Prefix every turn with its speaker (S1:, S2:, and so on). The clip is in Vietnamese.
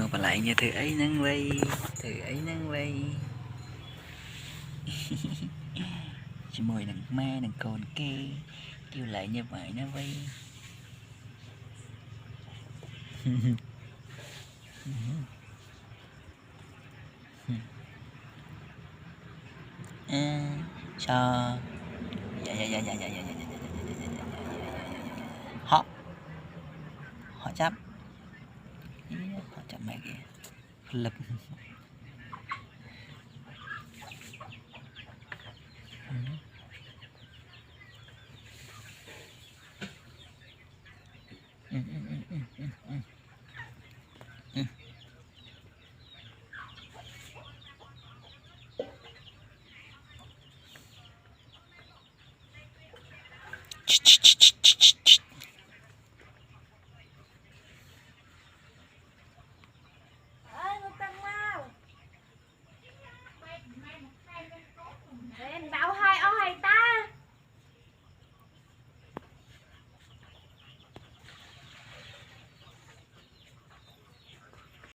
S1: mà bà lại như thử ấy nâng vây, thử ấy nâng vây. Chỉ mồi đằng ma đằng cồn kê kêu lại như vậy nó vây. Cho họ họ chấp mày kìa lập